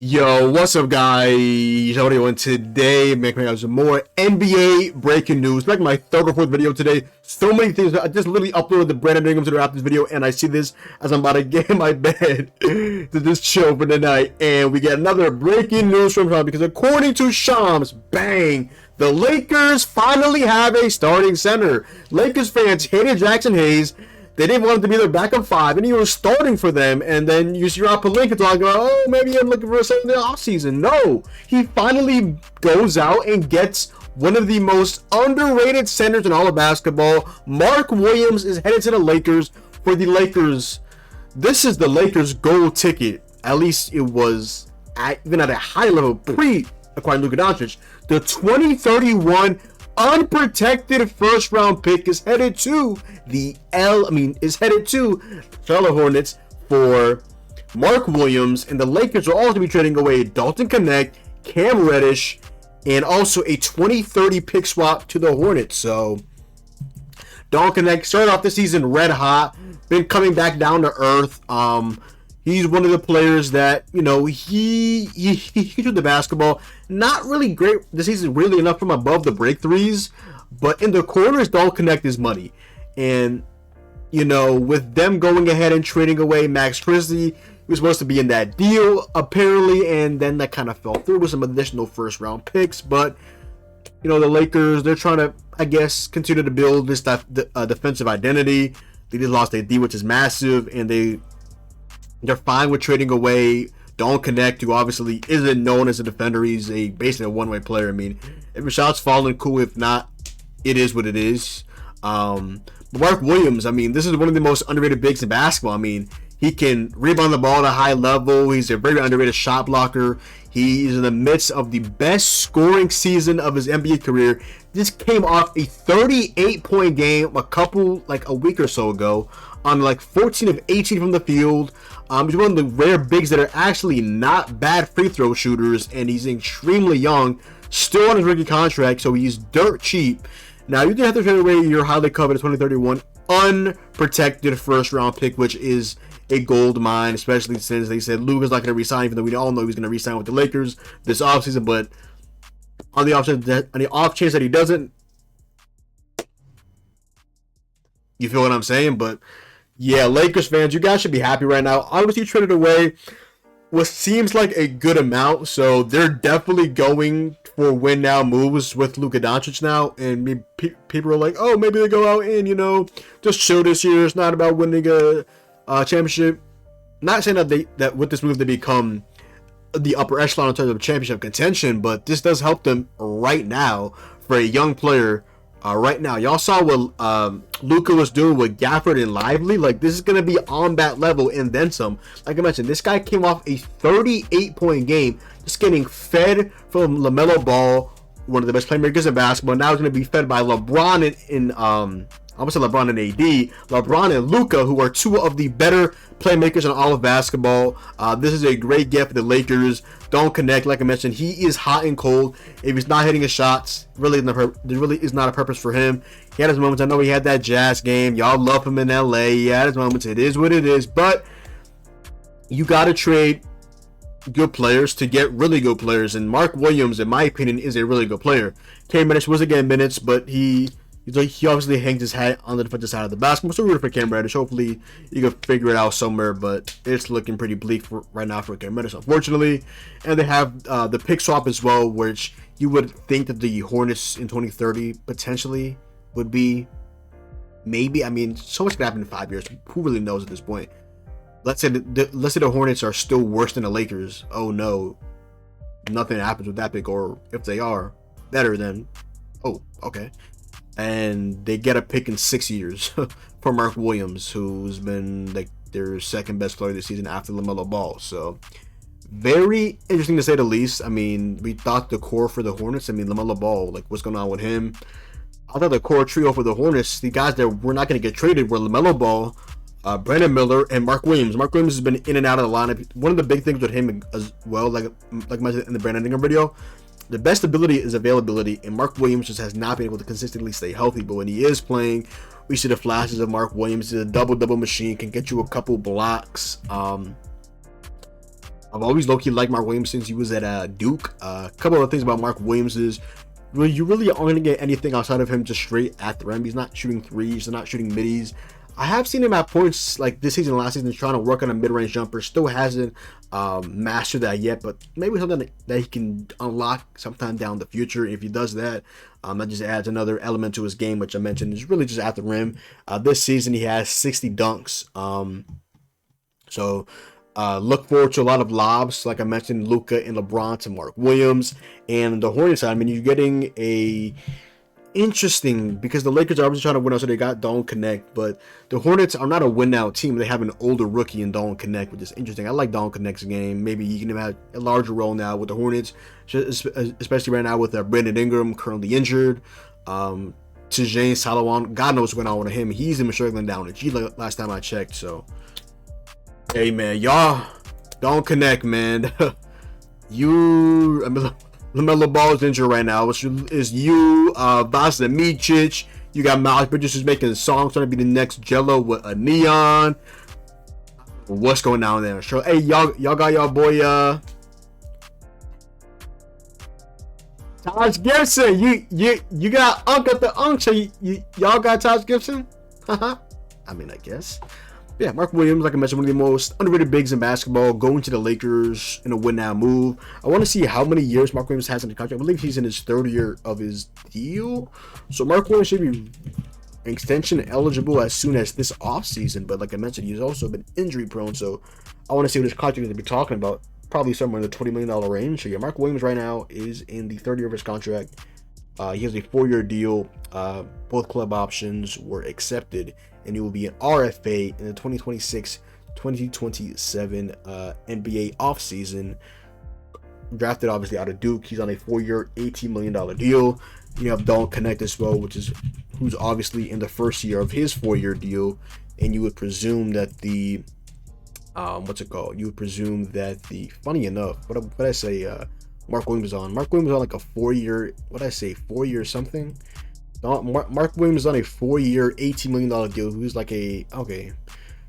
Yo, what's up, guys? How are you doing today? Making some more NBA breaking news. Like my third or fourth video today. So many things. I just literally uploaded the Brandon Ingram to the Raptors video, and I see this as I'm about to get in my bed to just chill for the night. And we get another breaking news from Sean because according to Shams, bang, the Lakers finally have a starting center. Lakers fans hated Jackson Hayes. They didn't want him to be their backup five, and he was starting for them. And then you see Rob Pelinka talking about, oh, maybe I'm looking for something in the offseason. No, he finally goes out and gets one of the most underrated centers in all of basketball. Mark Williams is headed to the Lakers for the Lakers. This is the Lakers' gold ticket. At least it was, even at a high level, pre-acquiring Luka Doncic. The 2031 unprotected first round pick is headed to Charlotte Hornets for Mark Williams, and the Lakers will also be trading away Dalton Knecht, Cam Reddish, and also a 2030 pick swap to the Hornets. So Dalton Knecht started off the season red hot, been coming back down to earth. He's one of the players that, you know, he can shoot the basketball. Not really great this season, really enough from above the break threes, but in the corners, Dalton Knecht is money. And, you know, with them going ahead and trading away Max Christie, he was supposed to be in that deal, apparently, and then that kind of fell through with some additional first-round picks. But, you know, the Lakers, they're trying to, I guess, continue to build this defensive identity. They just lost AD, which is massive, and they're fine with trading away Dalton Knecht, who obviously isn't known as a defender. He's basically a one-way player. I mean, if a shot's falling, cool. If not, it is what it is. But Mark Williams, I mean, this is one of the most underrated bigs in basketball. I mean, he can rebound the ball at a high level. He's a very underrated shot blocker. He's in the midst of the best scoring season of his NBA career. This came off a 38-point game a week or so ago on 14 of 18 from the field. He's one of the rare bigs that are actually not bad free throw shooters, and he's extremely young, still on his rookie contract, so he's dirt cheap. Now, you're going to have to trade away your highly coveted 2031 unprotected first-round pick, which is a gold mine, especially since they said Luka's not going to resign, even though we all know he's going to resign with the Lakers this offseason. But on the off chance that he doesn't, you feel what I'm saying? But yeah, Lakers fans, you guys should be happy right now. Obviously, you traded away what seems like a good amount, so they're definitely going for win now moves with Luka Doncic now, and people are like, oh, maybe they go out and, you know, just chill this year. It's not about winning a championship. Not saying that with this move they become the upper echelon in terms of championship contention, but this does help them right now for a young player. Right now, y'all saw what Luka was doing with Gafford and Lively. Like, this is gonna be on that level and then some. Like I mentioned, this guy came off a 38-point game, just getting fed from LaMelo Ball, one of the best playmakers in basketball. Now he's gonna be fed by LeBron I almost said LeBron and AD, LeBron and Luka, who are two of the better playmakers in all of basketball. This is a great get for the Lakers. Don't connect, like I mentioned, he is hot and cold. If he's not hitting his shots, there really is not a purpose for him. He had his moments. I know he had that Jazz game. Y'all love him in LA. He had his moments. It is what it is. But you got to trade good players to get really good players. And Mark Williams, in my opinion, is a really good player. Cam Reddish was getting minutes, but he obviously hangs his hat on the defensive side of the basketball. So rooting for Cam Reddish. Hopefully, you can figure it out somewhere, but it's looking pretty bleak right now for Cam Reddish, unfortunately. And they have the pick swap as well, which you would think that the Hornets in 2030 potentially would be maybe. I mean, so much can happen in 5 years. Who really knows at this point? Let's say the Hornets are still worse than the Lakers. Oh no, nothing happens with that pick, or if they are better, then oh, okay. And they get a pick in 6 years for Mark Williams, who's been like their second best player this season after LaMelo Ball. So very interesting to say the least. I mean, we thought the core for the Hornets, I mean, LaMelo Ball, like what's going on with him? I thought the core trio for the Hornets, the guys that were not going to get traded were LaMelo Ball, Brandon Miller, and Mark Williams. Mark Williams has been in and out of the lineup. One of the big things with him as well, like I mentioned in the Brandon Ingram video, the best ability is availability, and Mark Williams just has not been able to consistently stay healthy. But when he is playing, we see the flashes of Mark Williams. He's a double-double machine, can get you a couple blocks. I've always low-key liked Mark Williams since he was at Duke. A couple of things about Mark Williams is you really aren't going to get anything outside of him just straight at the rim. He's not shooting threes, he's not shooting middies. I have seen him at points like this season, last season, trying to work on a mid-range jumper. Still hasn't mastered that yet, but maybe something that he can unlock sometime down the future. If he does that, that just adds another element to his game, which I mentioned is really just at the rim. This season, he has 60 dunks. So look forward to a lot of lobs, like I mentioned, Luka and LeBron to Mark Williams. And the Hornets side, I mean, you're getting a interesting, because the Lakers are obviously trying to win out, so they got Dalton Knecht, but the Hornets are not a win-now team. They have an older rookie in Dalton Knecht, which is interesting. I like Dalton Knecht's game. Maybe he can have a larger role now with the Hornets, especially right now with Brandon Ingram currently injured. Tijane Salawan, God knows what's going on with him. He's even struggling down the G last time I checked, so hey man, y'all don't connect, man. You, I mean, LaMelo Ball's injured right now. Which is you, Vasa Micic. You got Miles Bridges who's making songs trying to be the next Jello with a neon. What's going on there? Sure. Hey, y'all got y'all boy Taj Gibson. You got Uncle the Unk. So y'all got Taj Gibson? I mean, I guess. Yeah, Mark Williams, like I mentioned, one of the most underrated bigs in basketball, going to the Lakers in a win-now move. I want to see how many years Mark Williams has in the contract. I believe he's in his third year of his deal. So Mark Williams should be extension eligible as soon as this offseason. But like I mentioned, he's also been injury-prone. So I want to see what his contract is going to be talking about. Probably somewhere in the $20 million range. So yeah, Mark Williams right now is in the third year of his contract. He has a 4-year deal. Both club options were accepted, and he will be an RFA in the 2026-2027 NBA offseason. Drafted obviously out of Duke. He's on a 4-year, $18 million deal. You have Dalton Knecht as well, who's obviously in the first year of his 4-year deal, and you would presume that the You would presume that funny enough, what I say, Mark Williams on like a 4-year, 4-year something. No, Mark Williams is on a 4-year, $18 million deal. He was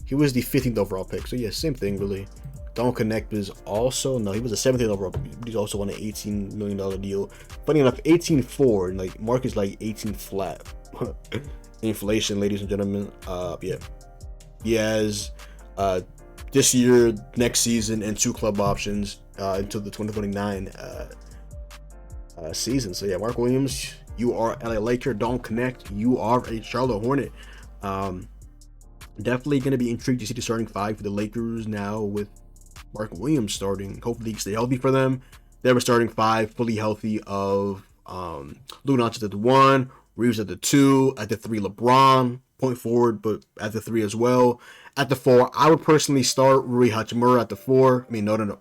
he was the 15th overall pick. So yeah, same thing really. Dalton Knecht is also, no, he was a 17th overall pick, but he's also on an $18 million deal. Funny enough, 18.4, and like Mark is like 18 flat. Inflation, ladies and gentlemen. Yeah, he has this year, next season, and 2 club options until the 2029 season. So yeah, Mark Williams, you are LA Laker. Don't connect. You are a Charlotte Hornet. Definitely going to be intrigued to see the starting 5 for the Lakers now with Mark Williams starting. Hopefully he can stay healthy for them. They have a starting 5 fully healthy of Lou Doncic at the 1, Reeves at the 2, at the 3 LeBron, point forward, but at the 3 as well. At the 4, I would personally start Rui Hachimura at the 4. I mean, no.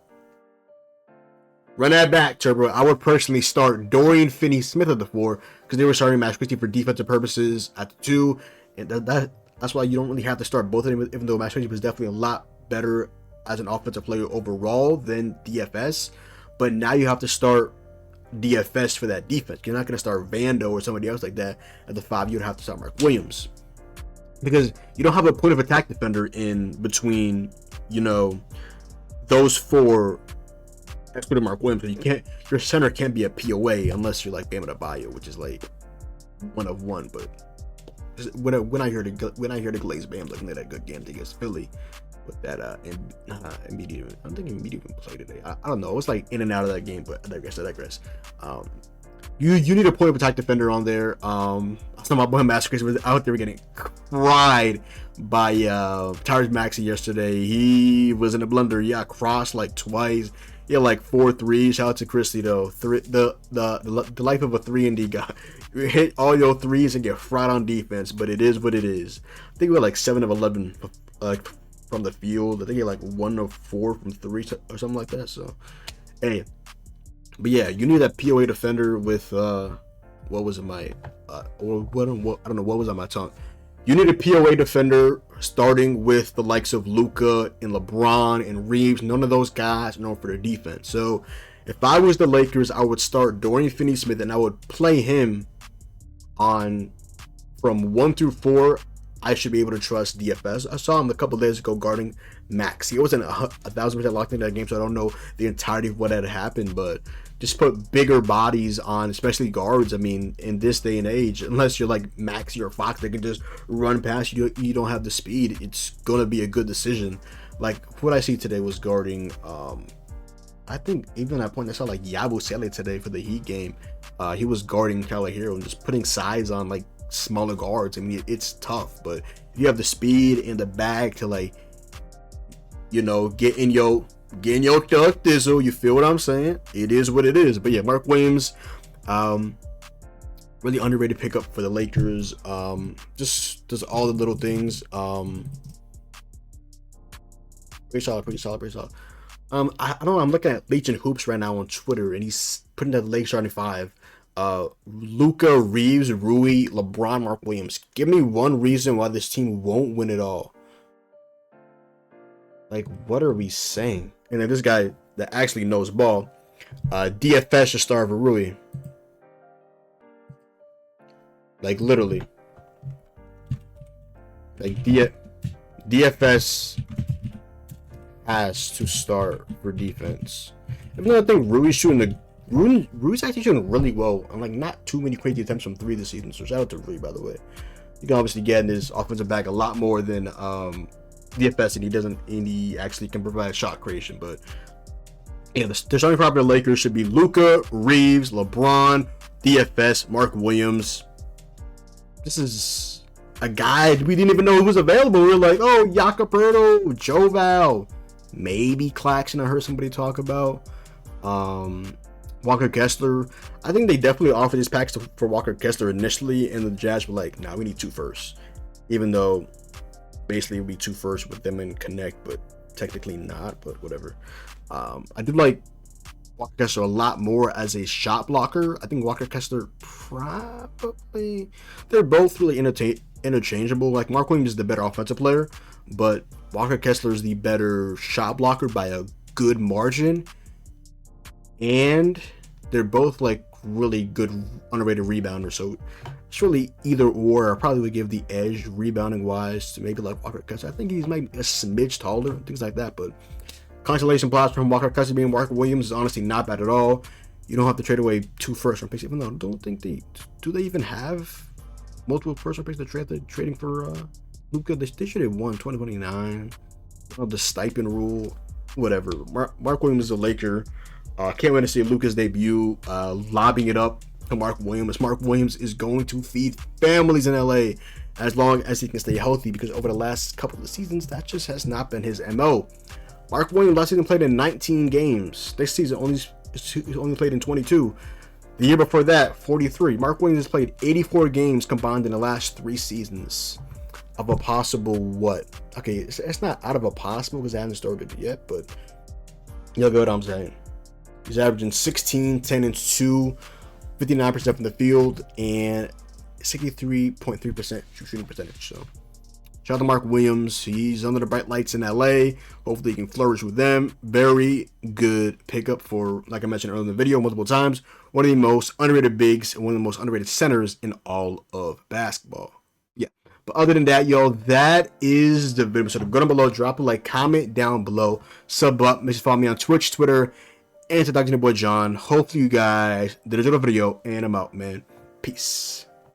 Run that back, Turbo. I would personally start Dorian Finney-Smith at the 4 because they were starting Max Christie for defensive purposes at the 2. And that's why you don't really have to start both of them, even though Max Christie was definitely a lot better as an offensive player overall than DFS. But now you have to start DFS for that defense. You're not going to start Vando or somebody else like that at the 5. You'd have to start Mark Williams because you don't have a point of attack defender in between, those 4. Excluding Mark Williams, your center can't be a POA unless you're like Bam Adebayo, which is like 1 of 1. But when I hear the Glaze Bam looking at that good game against Philly with that Embiid, I don't think Embiid even played today. I don't know. It was like in and out of that game, but I digress. You need a point of attack defender on there. Some of my boy Master Chris was out there getting cried by Tyrese Maxey yesterday. He was in a blunder. Yeah, crossed like twice. He had like 4 threes. Shout out to Christie though. The life of a 3-and-D guy. You hit all your threes and get fried on defense, but it is what it is. I think we were like 7 of 11 from the field. I think he had like 1 of 4 from 3 or something like that. So, hey. But yeah, you need that POA defender with what was on my tongue. You need a POA defender starting with the likes of Luka and LeBron and Reeves. None of those guys are known for their defense. So if I was the Lakers, I would start Dorian Finney-Smith and I would play him on from 1 through 4 I should be able to trust DFS. I saw him a couple days ago guarding Max. He wasn't 1,000% locked into that game, so I don't know the entirety of what had happened, but just put bigger bodies on, especially guards. I mean, in this day and age, unless you're like Maxi or Fox that can just run past you, you don't have the speed, it's going to be a good decision. Like, what I see today was guarding, I think even at point I saw like Yabusele today for the Heat game. He was guarding Tyler Hero and just putting size on like smaller guards. I mean, it's tough, but if you have the speed and the bag to, like, you know, get in your duck dizzle, you feel what I'm saying? It is what it is. But yeah, Mark Williams, really underrated pickup for the Lakers. Just does all the little things. Pretty solid. I don't know. I'm looking at Leech and Hoops right now on Twitter, and he's putting that Lakers starting five. Luka, Reeves, Rui, LeBron, Mark Williams. Give me one reason why this team won't win it all. Like, what are we saying? And then this guy that actually knows ball, DFS should start for Rui. Like, literally. Like, DFS has to start for defense. Even though I think Rui's actually shooting really well. I'm like, not too many crazy attempts from three this season. So shout out to Rui, by the way. You can obviously get in his offensive back a lot more than DFS, and he actually can provide shot creation. But yeah, the starting five for the Lakers should be Luka, Reeves, LeBron, DFS, Mark Williams. This is a guy we didn't even know who was available. We were like, oh, Jakoperto, Joe Val, maybe Claxton. I heard somebody talk about. Walker Kessler. I think they definitely offered this package for Walker Kessler initially, and the Jazz were like, nah, we need 2 firsts. Even though basically it would be 2 firsts with them and Connect, but technically not, but whatever. I do like Walker Kessler a lot more as a shot blocker. I think Walker Kessler probably, they're both really interchangeable. Like, Mark Williams is the better offensive player, but Walker Kessler is the better shot blocker by a good margin. And they're both like really good underrated rebounders. So it's really either or. I probably would give the edge rebounding wise to maybe like Walker Kessler. I think he's maybe a smidge taller, things like that. But consolation prize from Walker Kessler being Walker Williams is honestly not bad at all. You don't have to trade away 2 first-round picks, even though I don't think they even have multiple first-round picks that they're trading for Luka. They should have won 2029. The stipend rule, whatever. Mark Williams is a Laker. Can't wait to see Luka's debut, lobbing it up to Mark Williams. Mark Williams is going to feed families in LA as long as he can stay healthy, because over the last couple of seasons, that just has not been his MO. Mark Williams last season played in 19 games. This season only played in 22. The year before that, 43. Mark Williams has played 84 games combined in the last 3 seasons. Of a possible what? Okay, it's not out of a possible because I haven't started it yet, but you'll get what I'm saying. He's averaging 16, 10, and 2, 59% from the field, and 63.3% shooting percentage. So, shout out to Mark Williams. He's under the bright lights in LA. Hopefully, he can flourish with them. Very good pickup for, like I mentioned earlier in the video multiple times, one of the most underrated bigs and one of the most underrated centers in all of basketball. Yeah. But other than that, yo, that is the video. So, go down below, drop a like, comment down below, sub up, make sure to follow me on Twitch, Twitter, and to Dr. Boy John. Hopefully you guys did enjoy the video, and I'm out, man. Peace.